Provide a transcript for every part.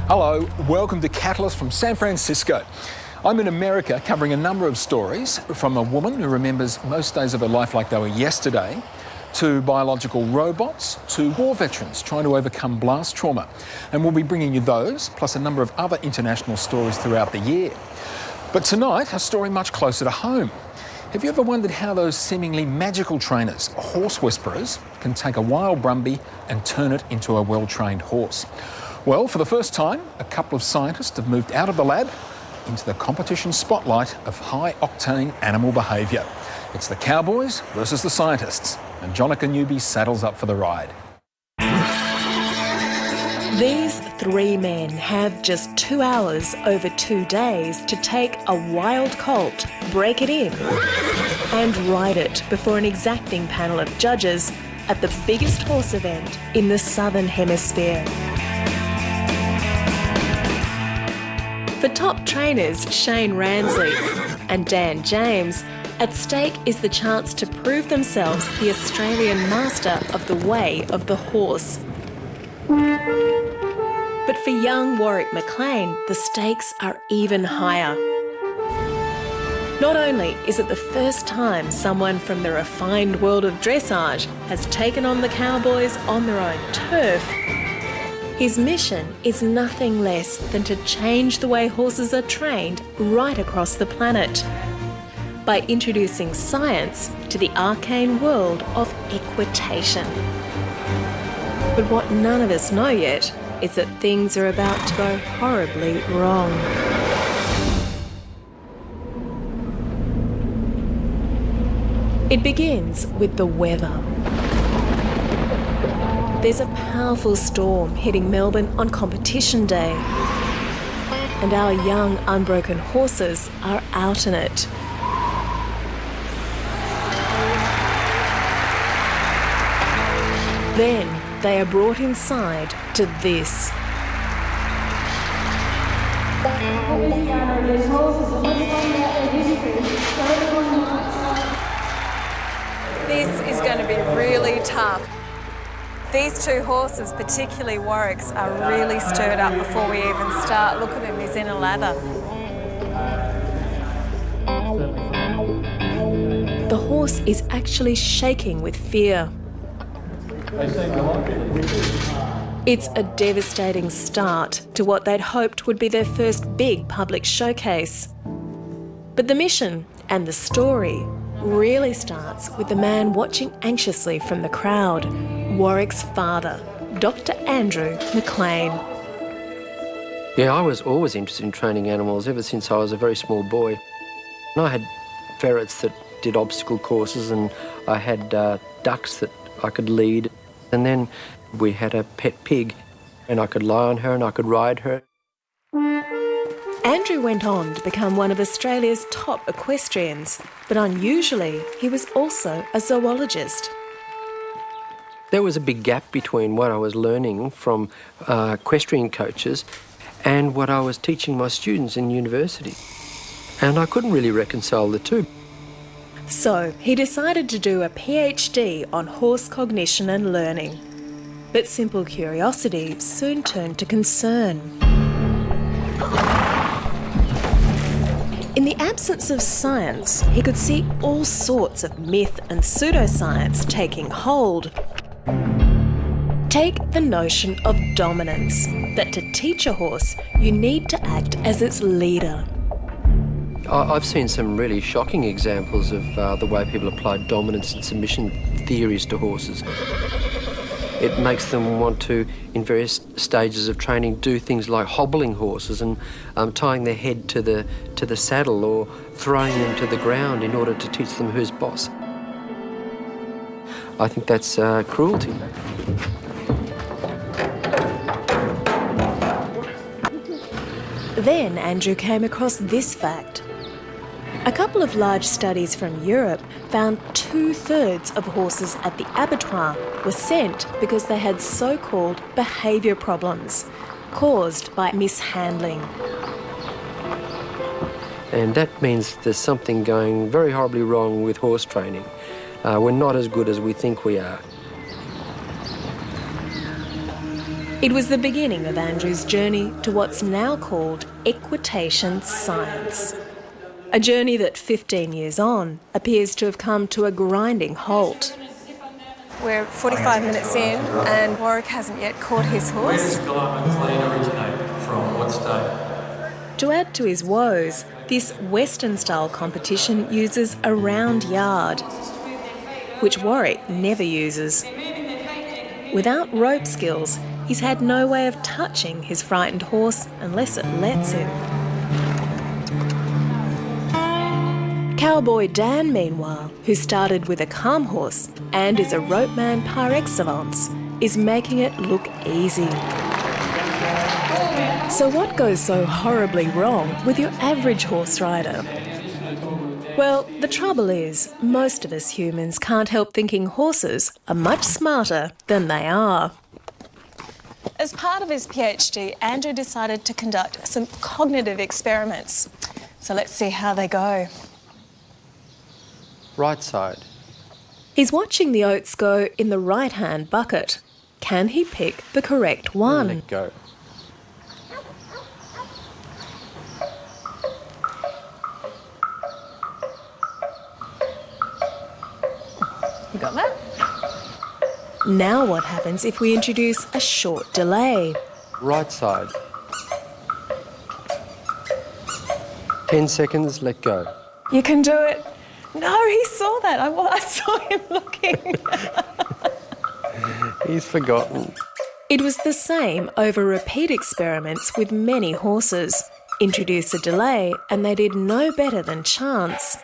Hello, welcome to Catalyst from San Francisco. I'm in America covering a number of stories, from a woman who remembers most days of her life like they were yesterday, to biological robots, to war veterans trying to overcome blast trauma. And we'll be bringing you those, plus a number of other international stories throughout the year. But tonight, a story much closer to home. Have you ever wondered how those seemingly magical trainers, horse whisperers, can take a wild brumby and turn it into a well-trained horse? Well, for the first time, a couple of scientists have moved out of the lab into the competition spotlight of high-octane animal behaviour. It's the Cowboys versus the scientists, and Jonica Newby saddles up for the ride. These three men have just 2 hours over 2 days to take a wild colt, break it in, and ride it before an exacting panel of judges at the biggest horse event in the Southern Hemisphere. For top trainers Shane Ransley and Dan James, at stake is the chance to prove themselves the Australian master of the way of the horse. But for young Warwick McLean, the stakes are even higher. Not only is it the first time someone from the refined world of dressage has taken on the Cowboys on their own turf, his mission is nothing less than to change the way horses are trained right across the planet by introducing science to the arcane world of equitation. But what none of us know yet is that things are about to go horribly wrong. It begins with the weather. There's a powerful storm hitting Melbourne on competition day, and our young unbroken horses are out in it. Then they are brought inside to this. This is going to be really tough. These two horses, particularly Warwick's, are really stirred up before we even start. Look at him, he's in a lather. The horse is actually shaking with fear. It's a devastating start to what they'd hoped would be their first big public showcase. But the mission and the story really starts with the man watching anxiously from the crowd, Warwick's father, Dr. Andrew McLean. Yeah, I was always interested in training animals ever since I was a very small boy. And I had ferrets that did obstacle courses, and I had ducks that I could lead. And then we had a pet pig, and I could lie on her and I could ride her. Andrew went on to become one of Australia's top equestrians, but unusually, he was also a zoologist. There was a big gap between what I was learning from equestrian coaches and what I was teaching my students in university. And I couldn't really reconcile the two. So he decided to do a PhD on horse cognition and learning. But simple curiosity soon turned to concern. In the absence of science, he could see all sorts of myth and pseudoscience taking hold. Take the notion of dominance, that to teach a horse, you need to act as its leader. I've seen some really shocking examples of the way people apply dominance and submission theories to horses. It makes them want to, in various stages of training, do things like hobbling horses and tying their head to the saddle or throwing them to the ground in order to teach them who's boss. I think that's cruelty. Then Andrew came across this fact. A couple of large studies from Europe found 2/3 of horses at the abattoir were sent because they had so-called behaviour problems caused by mishandling. And that means there's something going very horribly wrong with horse training. We're not as good as we think we are. It was the beginning of Andrew's journey to what's now called equitation science. A journey that 15 years on appears to have come to a grinding halt. We're 45 minutes in and Warwick hasn't yet caught his horse. To add to his woes, this Western-style competition uses a round yard, which Warwick never uses. Without rope skills, he's had no way of touching his frightened horse unless it lets him. Cowboy Dan, meanwhile, who started with a calm horse and is a rope man par excellence, is making it look easy. So what goes so horribly wrong with your average horse rider? Well, the trouble is, most of us humans can't help thinking horses are much smarter than they are. As part of his PhD, Andrew decided to conduct some cognitive experiments. So let's see how they go. Right side. He's watching the oats go in the right-hand bucket. Can he pick the correct one? Let go. You got that? Now what happens if we introduce a short delay? Right side. 10 seconds, let go. You can do it. No, he saw that. I saw him looking. He's forgotten. It was the same over repeat experiments with many horses. Introduce a delay and they did no better than chance.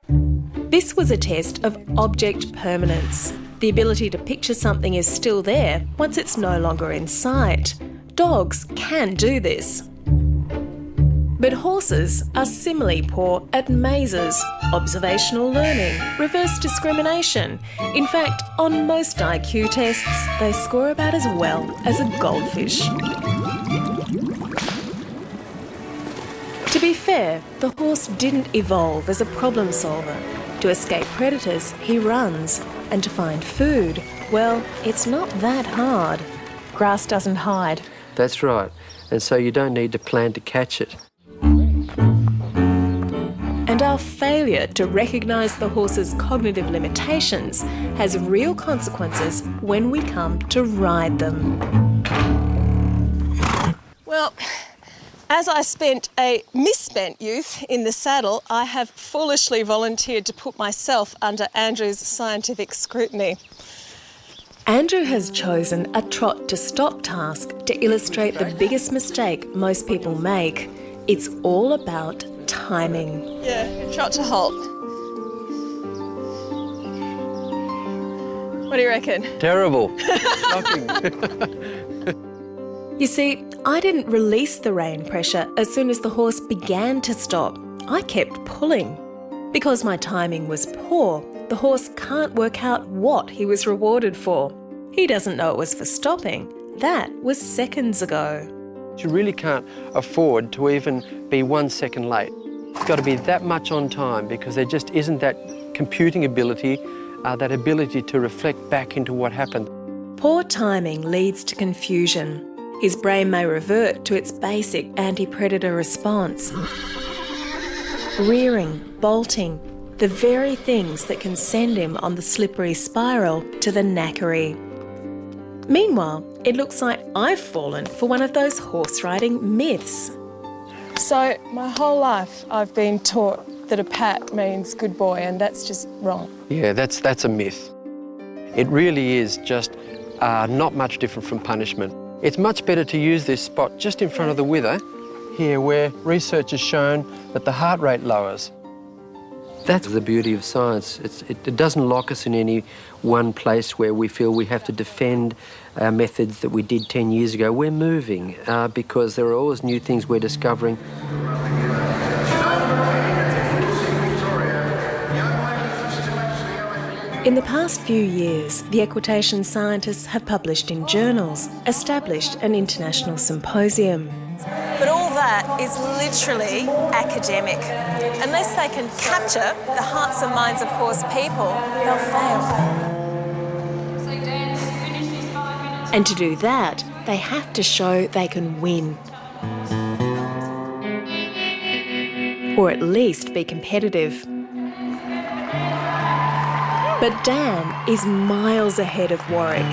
This was a test of object permanence, the ability to picture something is still there once it's no longer in sight. Dogs can do this. But horses are similarly poor at mazes, observational learning, reverse discrimination. In fact, on most IQ tests, they score about as well as a goldfish. To be fair, the horse didn't evolve as a problem solver. To escape predators, he runs. And to find food, well, it's not that hard. Grass doesn't hide. That's right. And so you don't need to plan to catch it. And our failure to recognise the horse's cognitive limitations has real consequences when we come to ride them. Well, as I spent a misspent youth in the saddle, I have foolishly volunteered to put myself under Andrew's scientific scrutiny. Andrew has chosen a trot-to-stop task to illustrate the biggest mistake most people make. It's all about timing. Yeah, trot to halt. What do you reckon? Terrible. Shocking. You see, I didn't release the rein pressure as soon as the horse began to stop. I kept pulling. Because my timing was poor, the horse can't work out what he was rewarded for. He doesn't know it was for stopping. That was seconds ago. You really can't afford to even be 1 second late. It's got to be that much on time because there just isn't that computing ability, that ability to reflect back into what happened. Poor timing leads to confusion. His brain may revert to its basic anti-predator response. Rearing, bolting, the very things that can send him on the slippery spiral to the knackery. Meanwhile, it looks like I've fallen for one of those horse riding myths. So, my whole life I've been taught that a pat means good boy, and that's just wrong. Yeah, that's a myth. It really is just not much different from punishment. It's much better to use this spot just in front of the wither, here where research has shown that the heart rate lowers. That's the beauty of science. It doesn't lock us in any one place where we feel we have to defend our methods that we did 10 years ago. We're moving because there are always new things we're discovering. In the past few years, the equitation scientists have published in journals, established an international symposium. But all that is literally academic. Unless they can capture the hearts and minds of horse people, they'll fail. And to do that, they have to show they can win. Or at least be competitive. But Dan is miles ahead of Warwick.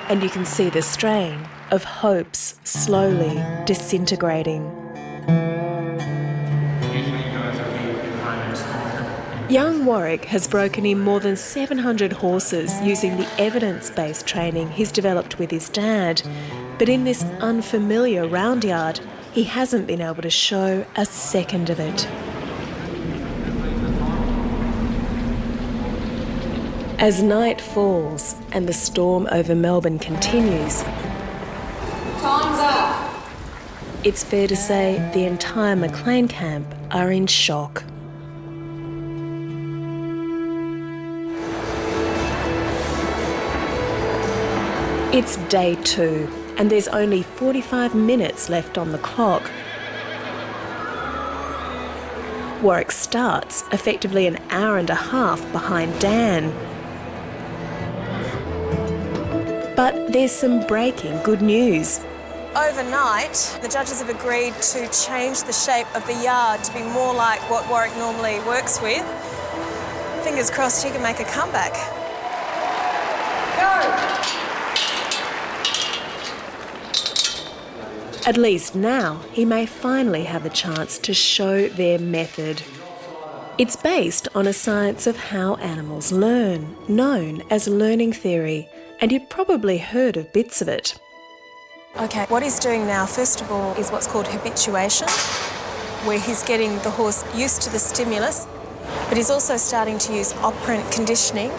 And you can see the strain of hopes slowly disintegrating. Young Warwick has broken in more than 700 horses using the evidence-based training he's developed with his dad. But in this unfamiliar round yard, he hasn't been able to show a second of it. As night falls and the storm over Melbourne continues, Time's up. it's fair to say the entire McLean camp are in shock. It's day 2, and there's only 45 minutes left on the clock. Warwick starts effectively an hour and a half behind Dan. But there's some breaking good news. Overnight, the judges have agreed to change the shape of the yard to be more like what Warwick normally works with. Fingers crossed he can make a comeback. Go! At least now he may finally have a chance to show their method. It's based on a science of how animals learn, known as learning theory, and you've probably heard of bits of it. Okay, what he's doing now, first of all, is what's called habituation, where he's getting the horse used to the stimulus, but he's also starting to use operant conditioning.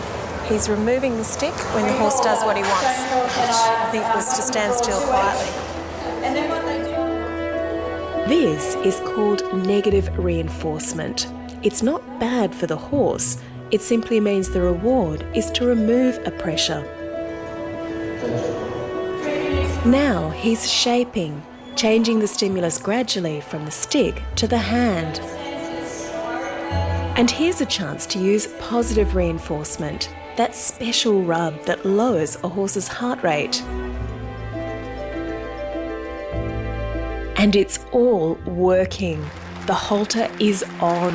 He's removing the stick when the horse does what he wants, which I think was to stand still quietly. And then what they do... This is called negative reinforcement. It's not bad for the horse. It simply means the reward is to remove a pressure. Now he's shaping, changing the stimulus gradually from the stick to the hand. And here's a chance to use positive reinforcement, that special rub that lowers a horse's heart rate. And it's all working. The halter is on.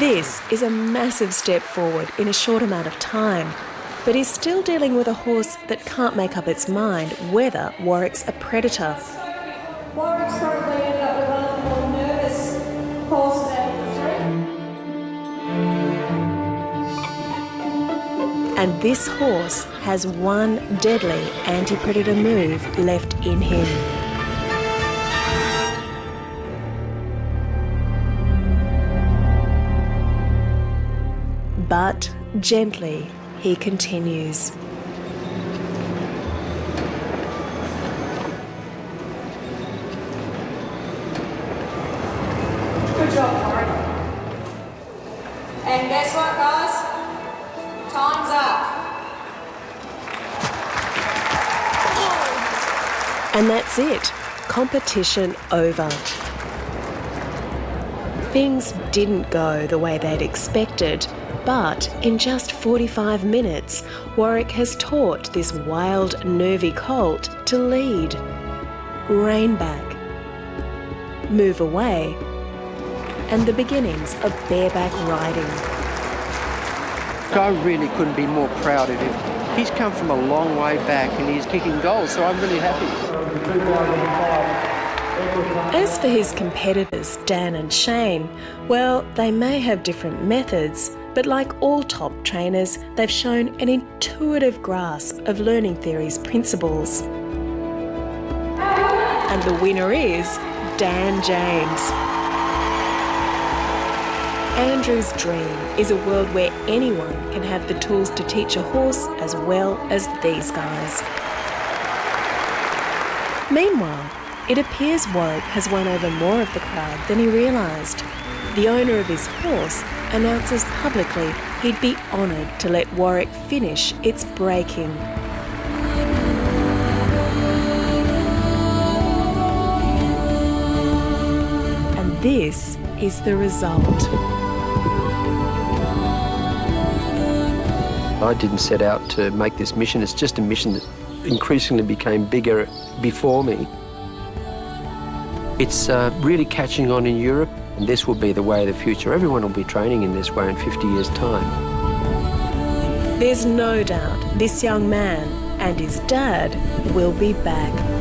This is a massive step forward in a short amount of time, but he's still dealing with a horse that can't make up its mind whether Warwick's a predator. Warwick's currently ended up with one of the more nervous horses out of the three. And this horse has one deadly anti-predator move left in him. But gently, he continues. Good job, Warwick. And guess what, guys? Time's up. And that's it. Competition over. Things didn't go the way they'd expected, but in just 45 minutes, Warwick has taught this wild, nervy colt to lead, rein back, move away, and the beginnings of bareback riding. I really couldn't be more proud of him. He's come from a long way back and he's kicking goals, so I'm really happy. As for his competitors, Dan and Shane, well, they may have different methods, but like all top trainers, they've shown an intuitive grasp of learning theory's principles. And the winner is Dan James. Andrew's dream is a world where anyone can have the tools to teach a horse as well as these guys. Meanwhile, it appears Warwick has won over more of the crowd than he realised. The owner of his horse announces publicly he'd be honoured to let Warwick finish its breaking. And this is the result. I didn't set out to make this mission. It's just a mission that increasingly became bigger before me. It's really catching on in Europe, and this will be the way of the future. Everyone will be training in this way in 50 years' time. There's no doubt this young man and his dad will be back.